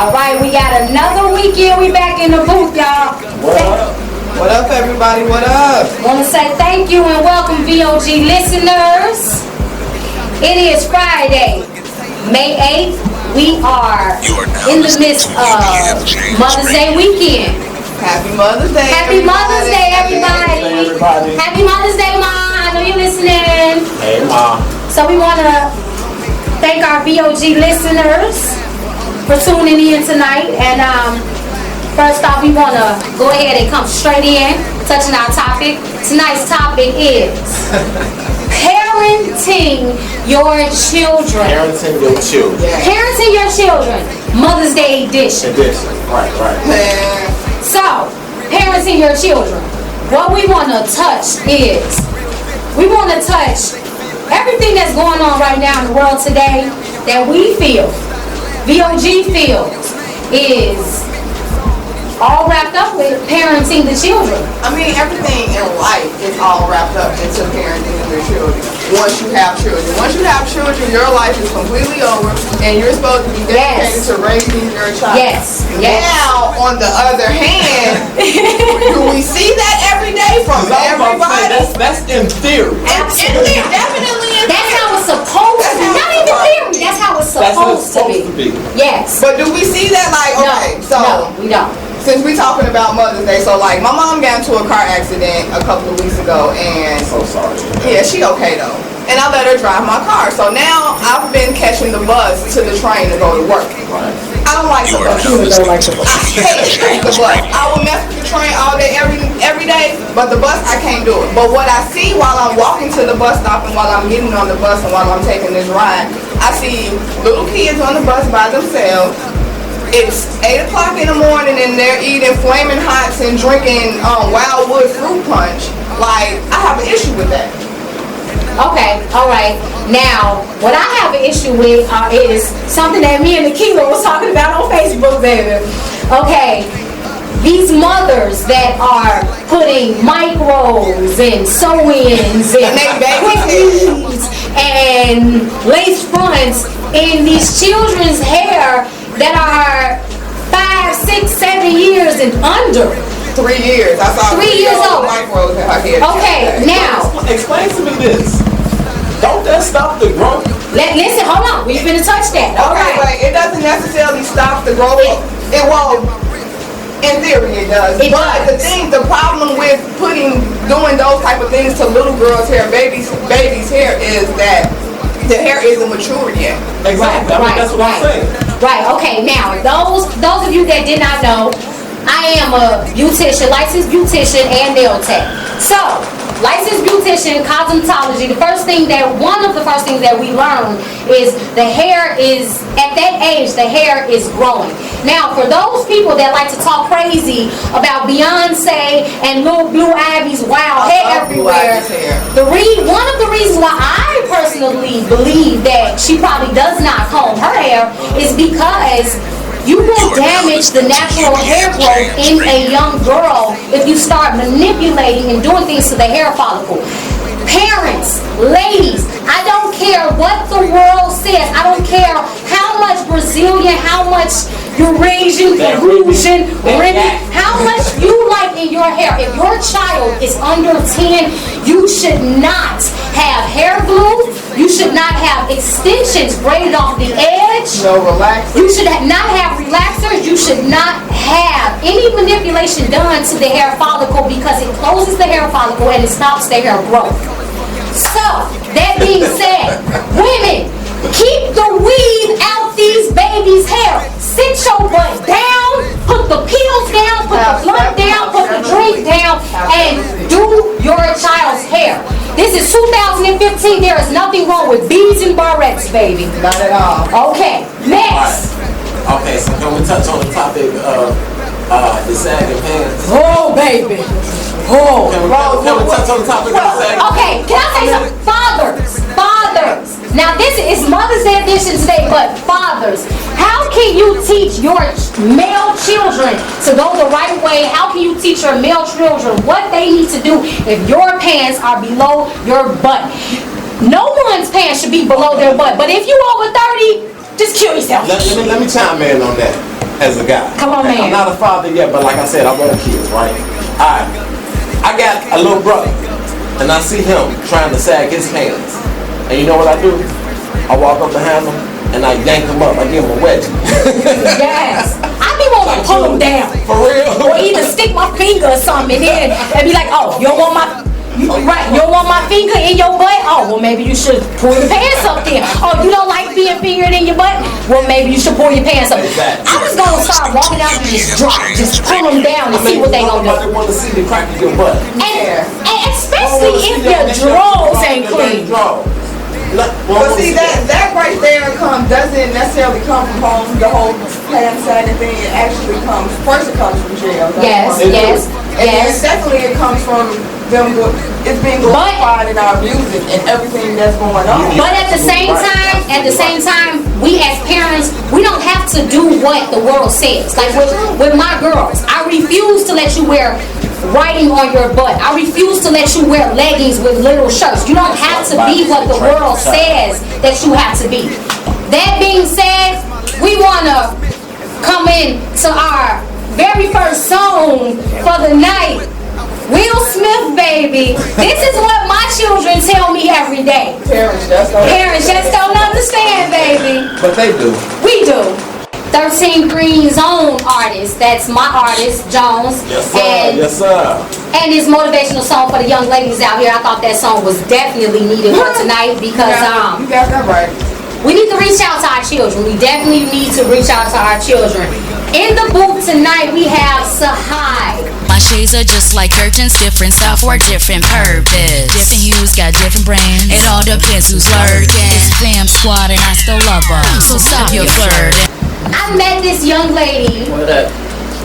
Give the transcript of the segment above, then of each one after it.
All right, we got another weekend. We back in the booth, y'all. What up? What up, everybody? What up? Want to say thank you and welcome, VOG listeners. It is Friday, May 8th. We are in the midst of Mother's Day weekend. Happy Mother's Day, Happy Mother's Day, everybody. Happy Mother's Day, Ma. I know you're listening. Hey, Ma. So we want to thank our VOG listeners for tuning in tonight. And first off, we want to go ahead and come straight in, touching our topic. Tonight's topic is parenting your children. Parenting your children. Yeah. Parenting your children. Mother's Day edition. Right. So, parenting your children. What we want to touch is, we want to touch everything that's going on right now in the world today that we feel, VOG feels, is all wrapped up with parenting the children. I mean, everything in life is all wrapped up into parenting your children. Once you have children. Once you have children, your life is completely over, and you're supposed to be dedicated to raising your child. Yes. Now, on the other hand, do we see that every day from everybody? That's in theory. Absolutely. Definitely in That's how it's supposed to be. Not even theory. That's how it's supposed to be. Yes. But do we see that, like, okay, No, we don't. Since we talking about Mother's Day, so like my mom got into a car accident a couple of weeks ago, and So sorry. yeah, she okay though. And I let her drive my car. So now I've been catching the bus to the train to go to work. Right. I don't like the bus. I hate the bus. I will mess with the train all day, every day, but the bus I can't do it. But what I see while I'm walking to the bus stop and while I'm getting on the bus and while I'm taking this ride, I see little kids on the bus by themselves. It's 8 o'clock in the morning and they're eating Flaming Hots and drinking Wildwood fruit punch. Like, I have an issue with that. Okay, all right. Now, what I have an issue with is something that me and Nikila was talking about on Facebook, baby. Okay, these mothers that are putting micros and sew-ins and quickies and lace fronts in these children's hair that are 5, 6, 7 years and under. 3 years. I saw 3 years old. Micros in her head. Okay, now. Explain to me this. Don't that stop the growth? Listen, hold on. We finna touch that. All Okay, right. but it doesn't necessarily stop the growth. It won't. In theory, it does. But the problem with doing those type of things to little girls' hair, babies' hair, is that the hair isn't mature yet. Exactly. That's what I'm saying. Right. Okay. Now, those of you that did not know, I am a beautician, licensed beautician and nail tech. So, licensed beautician, cosmetology. One of the first things that we learn is the hair is, at that age, the hair is growing. Now, for those people that like to talk crazy about Beyonce and Lil Blue Ivy's wild hair everywhere, one of the reasons why I personally believe that she probably does not comb her hair is because you will damage the natural hair growth in a young girl if you start manipulating and doing things to the hair follicle. Parents, ladies, I don't care what the world says. I don't care how much Brazilian, how much Eurasian, Peruvian, how much you like in your hair. If your child is under 10, you should not have hair glue. You should not have extensions braided off the edge. No relaxers. You should not have relaxers. You should not have any manipulation done to the hair follicle because it closes the hair follicle and it stops the hair growth. So, that being said, women, keep the weave out these babies' hair. Sit your butt down, put the pills down, put the blunt down, put the drink down, and do your child's hair. This is 2015. There is nothing wrong with beads and barrettes, baby. Not at all. Okay, next. Okay, so can we touch on the topic of the sagging pants? Oh, baby. Oh. Can we touch on the topic of the sagging pants? Okay, can I say something? Fathers. Now, this is Mother's Day edition today, but fathers, how can you teach your male children to go the right way? How can you teach your male children what they need to do if your pants are below your butt? No one's pants should be below their butt, but if you over 30, just kill yourself. Let me chime in on that. as a guy. Come on, man. I'm not a father yet, but like I said, I want kids, right? Alright. I got a little brother, and I see him trying to sag his pants. And you know what I do? I walk up behind him, and I yank him up. I give him a wedgie. Yes. I be wanting to pull him down. For real? Or even stick my finger or something in and be like, oh, you don't want my... You don't want my finger in your butt? Oh, well, maybe you should pull your pants up then. Oh, you don't like being fingered in your butt? Well, maybe you should pull your pants up. Exactly. I was gonna start walking out and just drop, just pull them down and see what they gonna do. I want to see the crack of your butt. And especially if your drawers ain't clean. But see, that right there doesn't necessarily come from home. The whole plan sagging thing, it actually comes, first it comes from jail. Yes. And then secondly, it comes from them, it's being glorified in our music and everything that's going on. But at the same time, we as parents, we don't have to do what the world says. Like with my girls, I refuse to let you wear writing on your butt. I refuse to let you wear leggings with little shirts. You don't have to be what the world says that you have to be. That being said, we want to come in to our very first song for the night. Will Smith, baby. This is what my children tell me every day. Parents just don't understand, baby. But they do. We do. 13 Greene's own artist. That's my artist, Jones. Yes, sir. Yes, sir. And his motivational song for the young ladies out here. I thought that song was definitely needed for tonight because you got that right. we need to reach out to our children. We definitely need to reach out to our children. In the booth tonight, we have Sahi. My shades are just like curtains, different style for a different purpose. Different hues, got different brands. It all depends who's lurking. It's Fam Squad and I still love her. So stop your flirting. I met this young lady What up?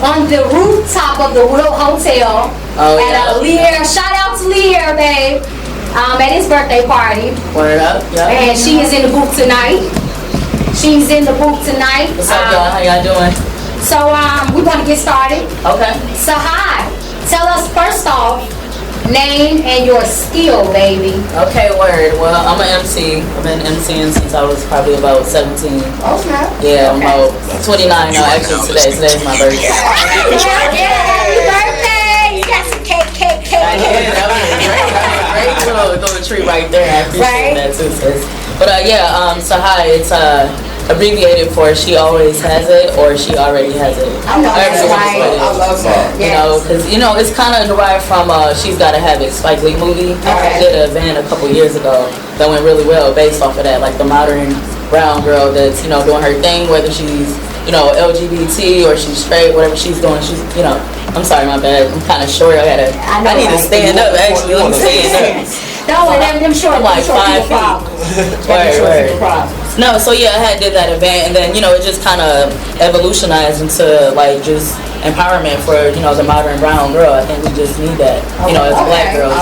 on the rooftop of the Will Hotel at a Lear. Shout out to Lear, babe. At his birthday party. Word up? Yeah. And she is in the booth tonight. She's in the booth tonight. What's up, y'all? How y'all doing? So we want to get started. Okay. So hi, tell us first off, name and your skill, baby. Okay, word. Well, I'm an MC. I've been MCing since I was probably about 17. Okay. Yeah, I'm about 29 now. Actually, today's my birthday. Happy birthday! You got some cake. Yeah, that was great. Little treat right there. I appreciate that too, sis. But Sahi, it's abbreviated for she always has it or she already has it. I know that's right. I love that. You know, because it's kind of derived from She's Gotta Have It, Spike Lee movie. I did an event a couple years ago that went really well based off of that, like the modern brown girl that's doing her thing, whether she's LGBT or she's straight, whatever she's doing. She's I'm sorry, my bad. I'm kind of short. I need to stand up. Actually, I'm standing up. No, I'm sure. I'm like 5 feet. Word. No, so yeah, I did that event, and then it just kind of evolutionized into like just empowerment for the modern brown girl. I think we just need that, as black girls,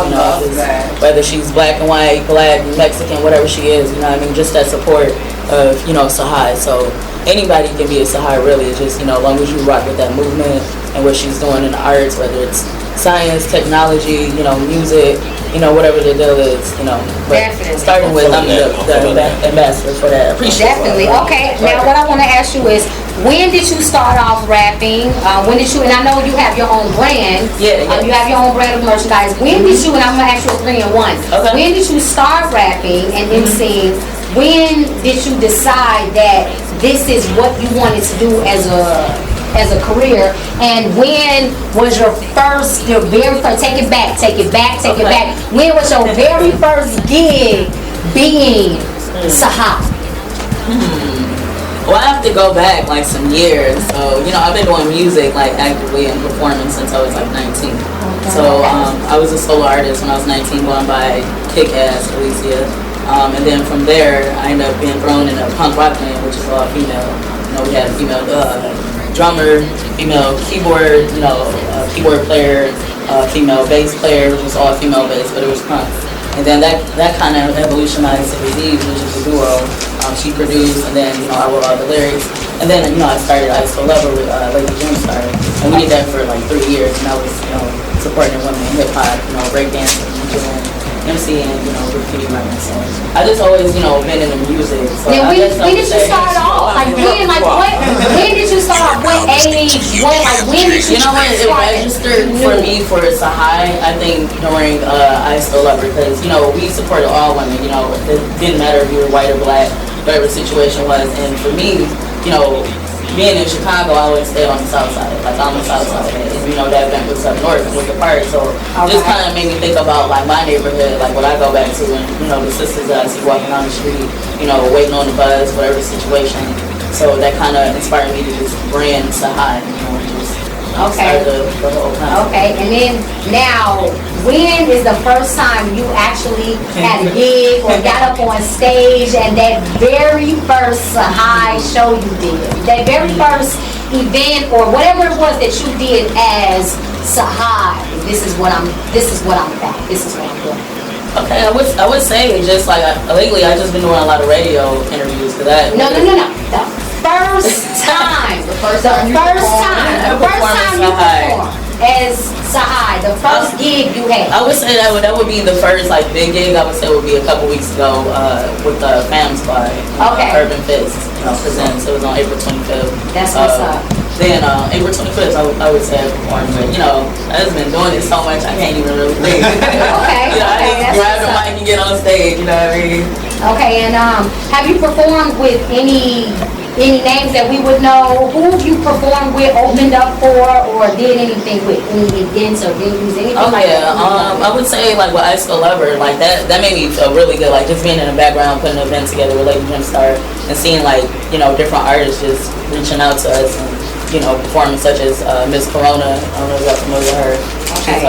whether she's black and white, black, Mexican, whatever she is, just that support of Sahi. So anybody can be a Sahi, really. It's just as long as you rock with that movement and what she's doing in the arts, whether it's science, technology, music, whatever the deal is, But Definitely. starting with I'm the ambassador for that. Appreciate Definitely. it. Okay. Now, what I want to ask you is, when did you start off rapping? When did you? And I know you have your own brand. Yeah. You have your own brand of merchandise. When did you? And I'm gonna ask you a 3 in 1. Okay. When did you start rapping and MCing? When did you decide that this is what you wanted to do as a career? And when was your very first, take it back. When was your very first gig being Sahi? Well, I have to go back like some years. So, I've been doing music like actively and performing since I was like 19. So, I was a solo artist when I was 19, going by Kick-Ass Alyssia. And then from there, I ended up being thrown in a punk rock band, which is all female. We had female drummer, female keyboard, keyboard player, female bass player, which was all female bass, but it was punk. And then that kind of evolutionized to Disease, which is a duo. She produced, and then I wrote all the lyrics. And then I started Ice for Lover with Lady Jim started, and we did that for like 3 years. And I was supporting women in hip hop, breakdancing, doing MCing, graffiti writing. So I just always been in the music. So Then when did you start off? When did you start off? age? When did you You know what? It start registered you for knew? me for Sahi, I think, during I Still Love Her, because, you know, we supported all women, you know, it didn't matter if you were white or black, whatever the situation was. And for me, you know, being in Chicago, I always stayed on the south side. Like, on the south side. And, you know, that event was up north with the park. So, just kind of made me think about, like, my neighborhood, like, what I go back to, and, you know, the sisters that I see walking down the street, you know, waiting on the bus, whatever the situation. So, that kind of inspired me to just brand Sahi, you know, and just start the whole concept. Okay, and then now, when is the first time you actually had a gig or got up on stage and that very first Sahi show you did? That very first event or whatever it was that you did as Sahi. This is what I'm about. This is what I'm doing. Okay, I would say just like lately I just been doing a lot of radio interviews because that. No. The first time. The first time you performed as Sahi, the first gig you had. I would say that would be the first like big gig. I would say would be a couple weeks ago with the Fam Squad. Urban Fist presents. It was on April 25th. That's what's up. Then April 25th, I would say I performed, but you know, I've been doing it so much I can't even really think. Okay. You know, I just grab the mic and get on stage. You know what I mean? Okay, and have you performed with any names that we would know? Who have you performed with, opened up for, or did anything with? Any events or venues, anything like that? I would say like with I Still Love Her, like that made me feel really good. Like just being in the background, putting an event together with Lady Jim Star, and seeing like, you know, different artists just reaching out to us and, you know, performing, such as Miss Corona. I don't know if y'all familiar with her. She's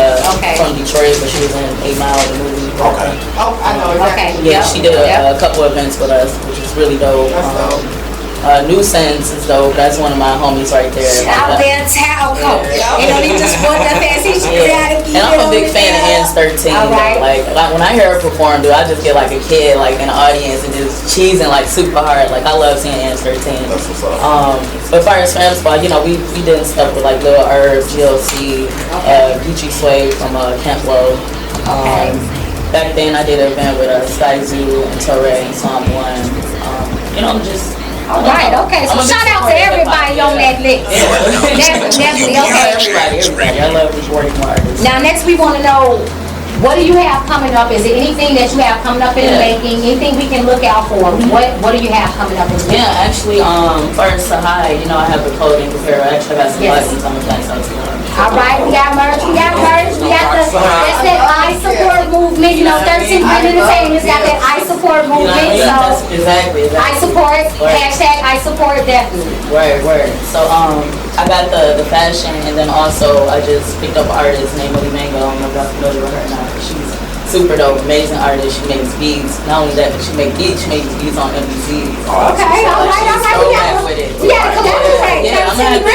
from Detroit, but she was in 8 Mile, the movie. Okay. Oh, I know exactly. Yeah, she did a couple events with us, which is really dope. That's dope. Nuisance is dope. That's one of my homies right there. Out there, Talco. You know, they just want that fancy shit out of you. And I'm a big fan of Anne's 13. Alright. Like when I hear her perform, dude, I just get like a kid like in the audience and just cheesing like super hard. Like I love seeing Anne's 13. That's what's up. But far as Fam Squad, you know, we did stuff with like Lil Herb, GLC, Gucci Sway from Camp Low. Back then I did an event with Sky Zoo and Torre and Psalm 1. You know, just Right, okay, so shout out to everybody on that list. Definitely, okay. Everybody. I love these working artists. Now, next we want to know, what do you have coming up? Is there anything that you have coming up in the making? Anything we can look out for? What do you have coming up in the making? Yeah, actually, first Sahi, you know, I have the clothing apparel. Actually, I got some buttons on the back side too. All right, we got merch. That's that I support movement. You know, 13 Entertainment's got that I support movement. So Exactly. I support, hashtag I support, definitely. Word. So I got the fashion, and then also I just picked up an artist named Millie Mango. I don't know if y'all familiar with her now. She's super dope, amazing artist. She makes beats. Not only that, but she makes beats on MPC. Okay, all right. We gotta collaborate. Yeah, I'm gonna have to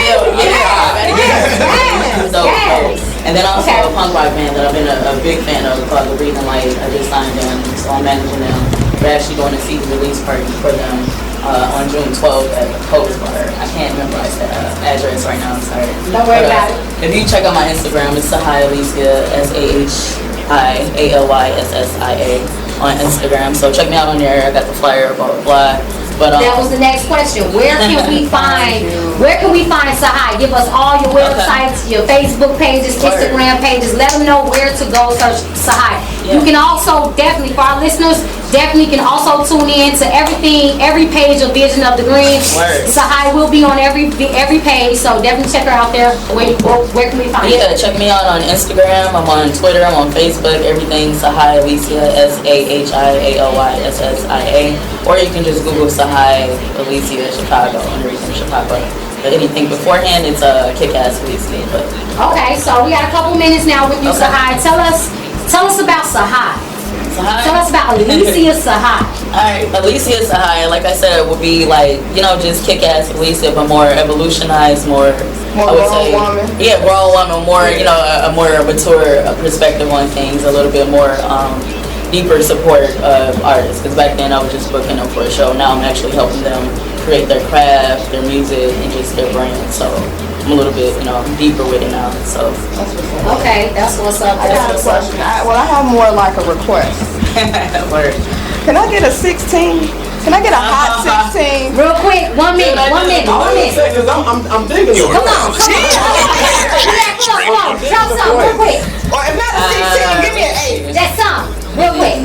Yes. And then also a punk rock band that I've been a big fan of called the Greene. I just signed them, so I'm managing them. We're actually going to see the release party for them on June 12th at Coast Bar. I can't remember the address right now, I'm sorry. Don't worry about it. If you check out my Instagram, it's Sahi Alyssia, SahiAlyssia on Instagram. So check me out on there. I got the flyer, blah, blah, blah. But, that was the next question. Where can we find Sahi? Give us all your websites, your Facebook pages, Instagram pages. Let them know where to go search Sahi. You can also definitely, for our listeners, definitely can also tune in to every page of Vision of the Greene. Sahi will be on every page, so definitely check her out there. Where can we find her? Yeah, check me out on Instagram. I'm on Twitter. I'm on Facebook. Everything Sahi Alyssia, SahiAlyssia. Or you can just Google Sahi Alyssia Chicago under Chicago. But anything beforehand, it's a Kick-Ass Alyssia. Okay, so we got a couple minutes now with you, Sahi. Tell us about Sahi. Tell us about Alyssia Sahi. Alright, Alyssia Sahi, like I said, would be like, you know, just Kick-Ass Alyssia, but more evolutionized, more grown woman. Yeah, grown woman, more, you know, a more mature perspective on things, a little bit more deeper support of artists. Because back then I was just booking them for a show. Now I'm actually helping them create their craft, their music, and just their brand. So I'm a little bit, you know, deeper with it now. So okay, that's what's up. I got a question. I have more like a request. Word. Can I get a 16? Can I get a hot 16? Real quick, 1 minute, 1 minute, 1 minute. I'm digging it. Come on, come on. Drop some real quick. Or if not a 16, give me an 8. That's some, real quick.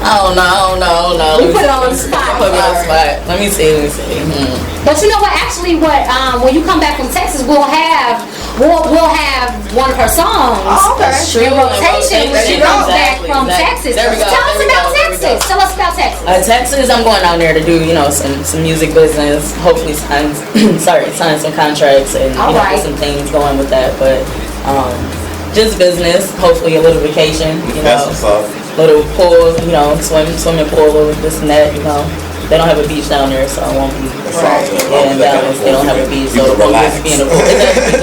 I don't know. We put it on the spot. Put me on the spot. Let me see. But you know what? Actually, when you come back from Texas, we'll have one of her songs in rotation when she comes back from Texas. There we go. Tell us about Texas. Tell us about Texas. Texas, I'm going down there to do, some music business. Hopefully sign some contracts and get some things going with that. But just business. Hopefully a little vacation. That's what's up. Little pool, swimming pool, little this and that. They don't have a beach down there, so I won't be. In Dallas, they don't have a beach, so it won't just be in the pool.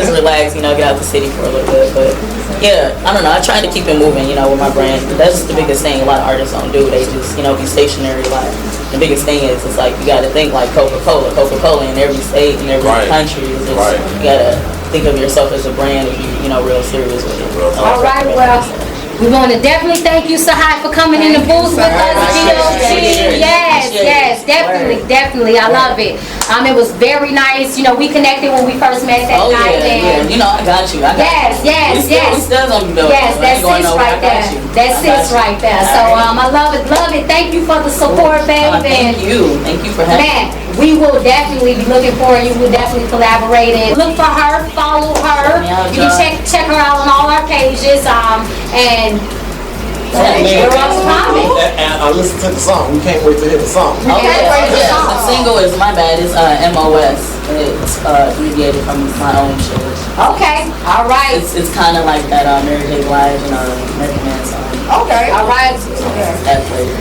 Just relax, get out the city for a little bit. But yeah, I don't know. I try to keep it moving, with my brand. That's the biggest thing a lot of artists don't do. They just, be stationary a lot. The biggest thing is, it's like you got to think like Coca-Cola in every state and every country. It's just, you got to think of yourself as a brand if you, real serious with it. All right, well. We want to definitely thank you, Sahi, for coming in the booth with us. VOG. Yes, definitely. I love it. It was very nice. We connected when we first met that night. Yeah. I got you. Yes. We still gonna be building. Yes, that's sis right there. That's sis right there. So I love it. Thank you for the support, babe. Thank you for having me. We will definitely be looking for you. We'll definitely collaborate and look for her, follow her. You can check her out on all our pages. And I listened to the song. We can't wait to hear the song. The single is my bad. It's MOS. It's deviated from my own shit. Okay. All right. It's kind of like that Mary J. Blige and American Man song. Okay. All right. That flavor.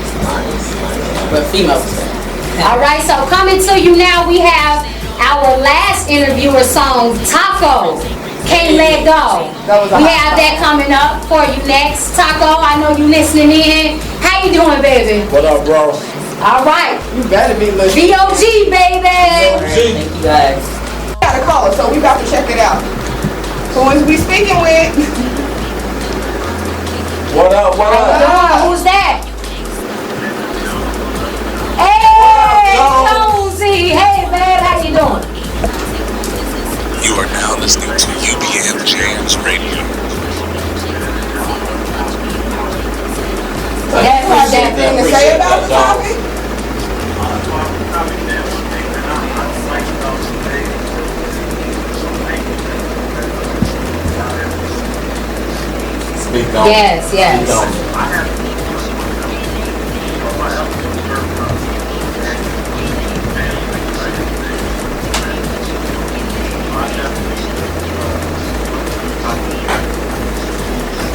But female. All right. So coming to you now, we have our last interviewer song, Taco. Can't Let Go. We have that coming up for you next. Taco, I know you listening in. How you doing, baby? What up, bro? All right. You better be listening. VOG, baby. Thank you guys. We got a caller, so we about to check it out. So when we speaking with... What up? Who's that? Hey, Jonesy. Hey, man, how you doing? You are now listening to UBM JAMS Radio. That's that thing to say about the topic? Speak on. Yes.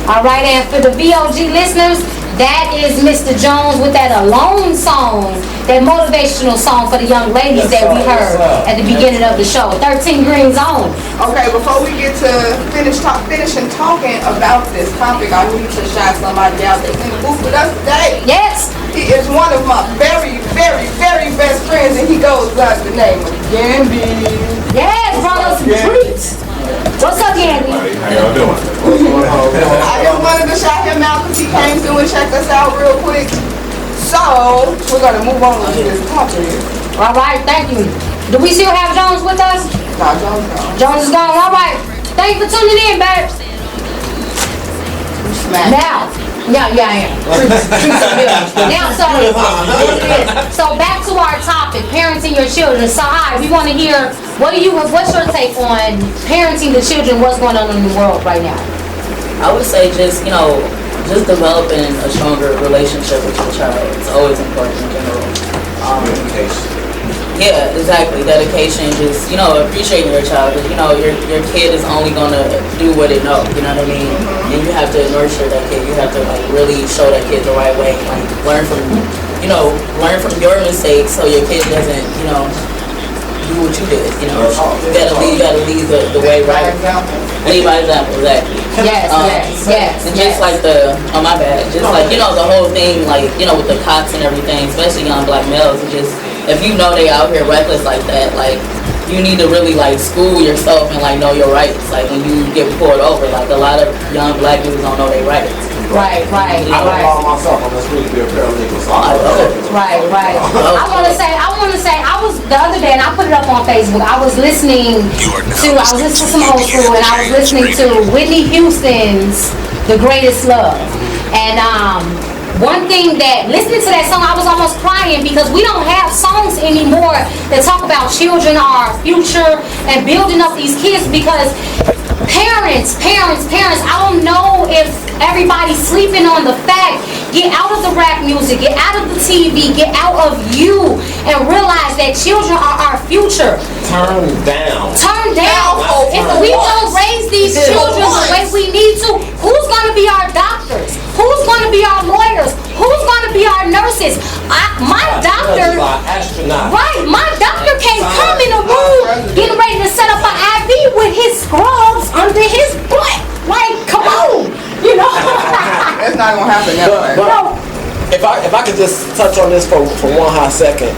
All right, and for the VOG listeners, that is Mr. Jones with that Alone song, that motivational song for the young ladies that we heard at the beginning of the show. 13 Green Zone. Okay, before we get to finishing talking about this topic, I need to shout somebody out that's in the booth with us today. Yes. He is one of my very, very, very best friends, and he goes by the name of Gamby. Yes, brought us some treats. What's up, Andy? How y'all doing? I just wanted to shout him out because he came through and checked us out real quick. So, we're going to move on to this topic. All right, thank you. Do we still have Jones with us? Nah, Jones gone. Jones is gone. All right. Thank you for tuning in, babe. Now, yeah, I am. Now, so back to our topic, parenting your children. So, we want to hear, what's your take on parenting the children, what's going on in the world right now? I would say just developing a stronger relationship with your child. It's always important in general. Communication. Yeah, exactly. Dedication, just, appreciating your child. Your kid is only gonna do what it knows, you know what I mean? And you have to nurture that kid. You have to really show that kid the right way. Learn from your mistakes so your kid doesn't, do what you did. You gotta lead the way right. Lead by example, exactly. Yes. And just like the whole thing, with the cops and everything, especially young black males, it's just, if you know they out here reckless like that, you need to really school yourself and know your rights. When you get pulled over, a lot of young black dudes don't know their rights. Right. I don't call myself. I'm supposed to be a paralegal, so I love it. Right. I want to say, I was, the other day, and I put it up on Facebook, I was listening to some old school, and I was listening to Whitney Houston's The Greatest Love. And one thing that, listening to that song, I was almost crying because we don't have songs anymore that talk about children, our future, and building up these kids because parents, I don't know if everybody's sleeping on the fact, get out of the rap music, get out of the TV, get out of you, and realize that children are our future. Turn down. If we don't raise these children the way we need to, who's going to be our doctors? Who's going to be our lawyers? Who's going to be our nurses? My doctor, right, my doctor can't come in the room getting ready to set up an IV with his scrubs under his butt. Like, come on, you know. It's not gonna happen that way. But if I could just touch on this for one hot second,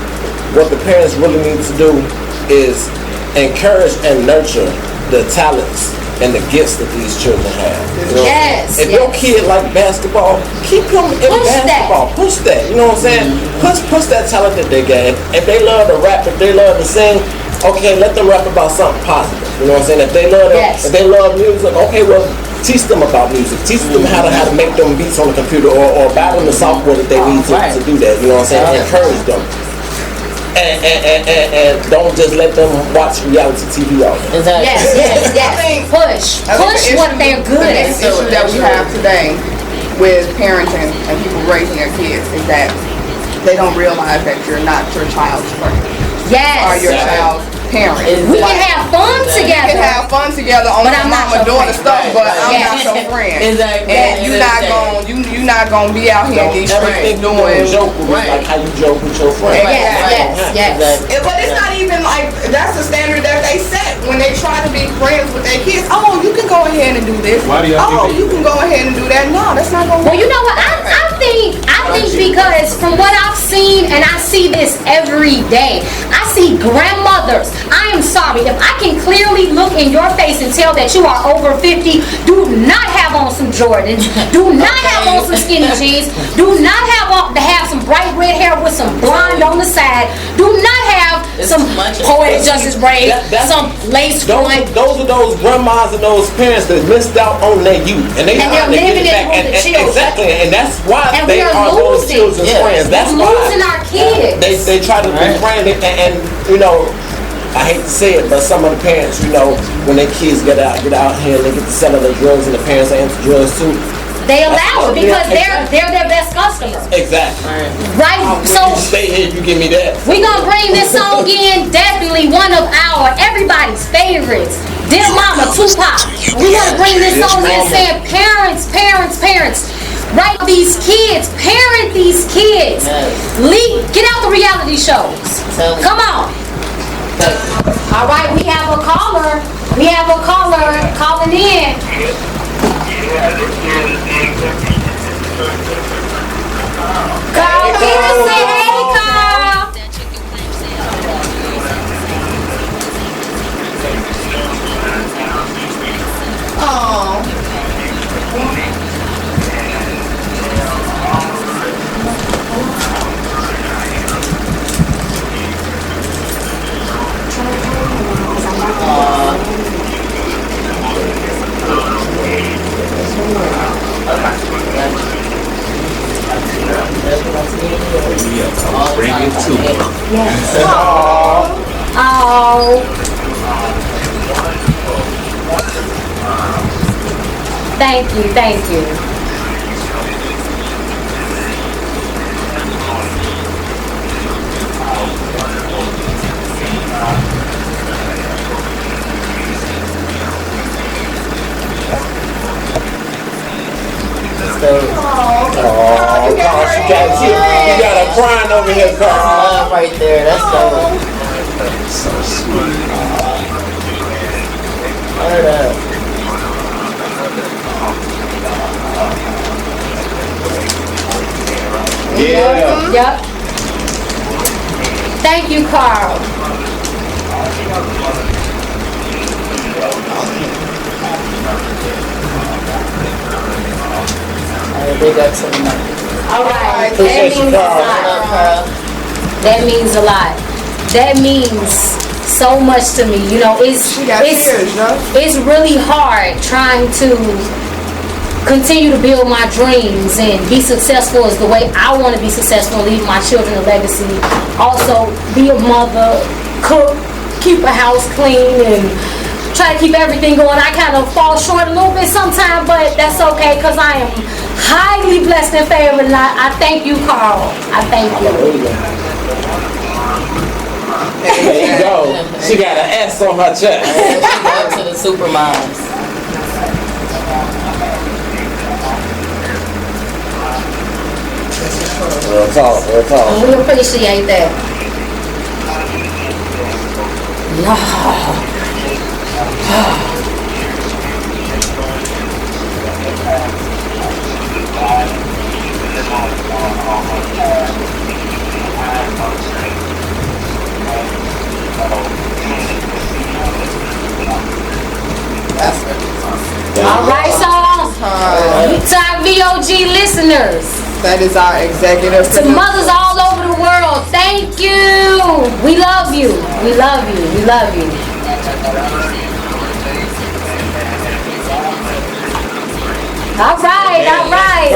what the parents really need to do is encourage and nurture the talents and the gifts that these children have. You know? Yes. If your kid like basketball, keep them in basketball. Push that. You know what I'm saying? Push that talent that they got. If they love to rap, if they love to sing, okay, let them rap about something positive. You know what I'm saying? If they love music, okay, well, teach them about music. Teach them how to make them beats on the computer or buy them the software that they need to do that. You know what I'm saying? Encourage them. And don't just let them watch reality TV all day. Exactly. Yes. Push what they're good at. The issue that we have today with parents and people raising their kids is that they don't realize that you're not your child's friend. Yes. Or your child's parent. We can have fun together. We can have fun together on some mama daughter stuff, but I'm not your friend. Exactly. And you're not gonna be out here in these streets doing joke like how you joke with your friend. Yes. But it's not even like that's the standard that they set when they try to be friends with their kids. Oh, you can go ahead and do this. Why do y'all think you can go ahead and do that. No, that's not gonna work. Well, you know what? I think because from what I've seen, and I see this every day, I see grandmothers. I am sorry, if I can clearly look in your face and tell that you are over 50, do not have on some Jordans, do not have on some skinny jeans, do not have some bright red hair with some blonde on the side, do not have some poetic justice braids, some lace front. Those are those grandmas and those parents that missed out on their youth, and they're living it with the children. Exactly, and that's why they are those losing. children's friends. That's We're why losing our kids. They try to befriend it, and you know. I hate to say it, but some of the parents, you know, when their kids get out here and they get to selling their drugs and the parents are into drugs too. They allow it because they're their best customers. Exactly. Right? So stay here if you give me that. We're gonna bring this song in, definitely one of everybody's favorites. Dear Mama, Tupac. We wanna bring this song in saying parents. Right? These kids, parent these kids. Get out the reality shows. Come on. All right, we have a caller. Calling in. Carl Peterson, hey Carl. Bring it to her. Yes. Oh. Thank you. You got a crying over here, Carl. Right there, that's So sweet. Yeah. Yep. Thank you, Carl. big up to the man. All right, that Appreciate you, means a Carl. lot. That means a lot. That means so much to me. You know, it's really hard trying to continue to build my dreams and be successful as the way I want to be successful and leave my children a legacy. Also, be a mother, cook, keep a house clean, and try to keep everything going. I kind of fall short a little bit sometimes, but that's okay because I am highly blessed and favored, and I thank you, Carl. I thank you. There you go. She got an S on her chest. Shout to the super moms. Real talk, real talk. We appreciate that. All right, so to our VOG listeners, that is our executive to producer. mothers all over the world, thank you. We love you. We love you. We love you. All right, all right.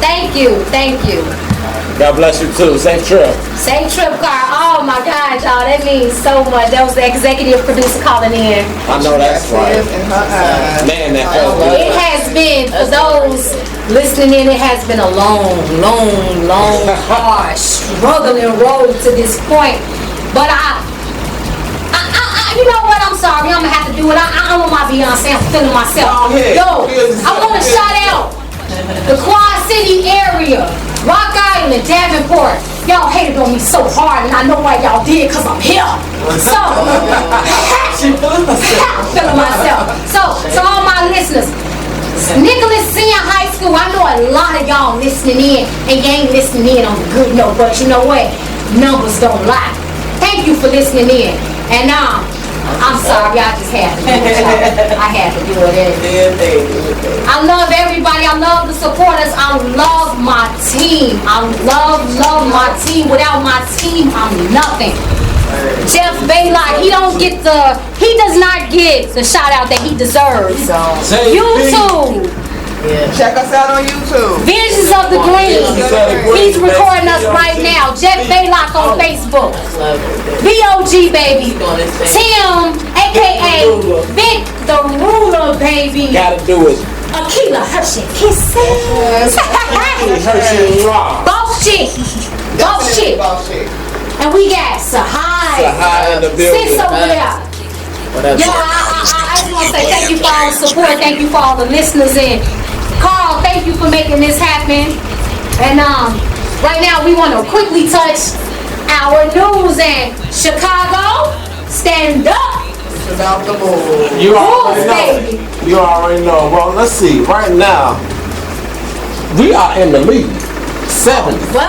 Thank you, thank you. God bless you too. Safe trip. Safe trip, Carl. Oh my God, y'all, that means so much. That was the executive producer calling in. I know that's right. Man, that felt good. It has been, for those listening in, it has been a long, hard, struggling road to this point. But you know what? I'm sorry. I'm gonna have to do it. I'm on my Beyonce. I'm feeling myself. Yo, I want to shout out the Quad City area, Rock Island, Davenport. Y'all hated on me so hard, and I know why y'all did, cause I'm here. So, I'm feeling myself. So all my listeners, Nicholas Senior High School, I know a lot of y'all listening in, and you ain't listening in on the good note, but you know what? Numbers don't lie. Thank you for listening in. And I'm sorry, I just had to do it. I had to do it. I love everybody. I love the supporters. I love my team. I love my team. Without my team, I'm nothing. Jeff Baylock, he does not get the shout out that he deserves. YouTube. Yeah. Check us out on YouTube. Visionsofthegreene. He's recording us right now. Jeff Baylock on Facebook. VOG baby. Tim, aka Vic the Ruler baby. Gotta do it. Akila Hershey kisses. Boss chick. Boss chick. And we got Sahi. In the building. Sis over there. Yeah, I just want to say thank you for all the support. Thank you for all the listeners in. Carl, thank you for making this happen. And right now we want to quickly touch our news in Chicago. Stand up. It's about the Bulls. You already know. Baby. You already know. Well, let's see. Right now, we are in the lead. 70. What?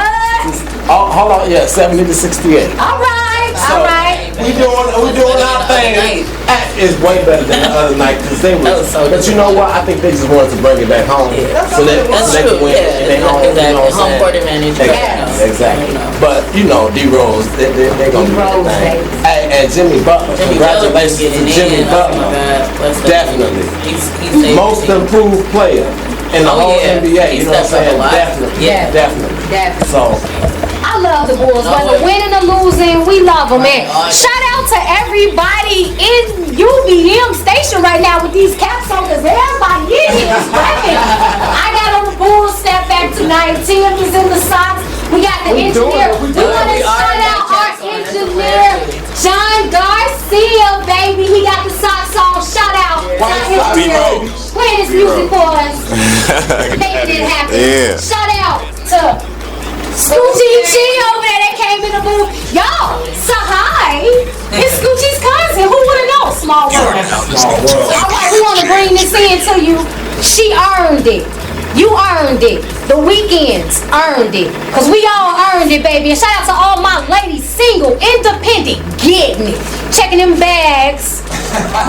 Oh, hold on. Yeah, 70 to 68. All right. All right. We doing our thing. It's way better than the other night because they were. But you know what? I think they just wanted to bring it back home, so they can win. They home. You know what I'm Home saying? court advantage. Exactly. But you know, D Rose, they gonna do their thing. Hey, and Jimmy Butler. Congratulations to Jimmy Butler. Definitely. He's Most improved player in the whole NBA. You know what I'm saying? Definitely. So. I love the Bulls, whether winning or losing, we love them. And shout out to everybody in UBM station right now with these caps on, because everybody in here is repping. I got on the Bulls step back tonight. Tim is in the socks. We got the engineer. We want to shout out our engineer, John Garcia, baby. He got the socks on. Shout out to our engineer. Playing his music for us. Making it happen. Yeah. Shout out to Scoochie G over there that came in the booth. Y'all, Sahi is Scoochie's cousin. Who would have known? Small world. All right, we want to bring this in to you. She earned it. You earned it. The weekends earned it. Because we all earned it, baby. And shout out to all my ladies, single, independent, getting it. Checking them bags,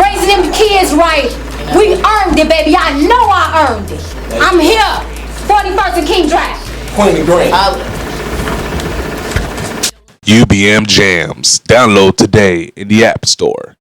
raising them kids right. We earned it, baby. I know I earned it. I'm here. 41st and King Drive. Queen and Greene. UBM Jams. Download today in the App Store.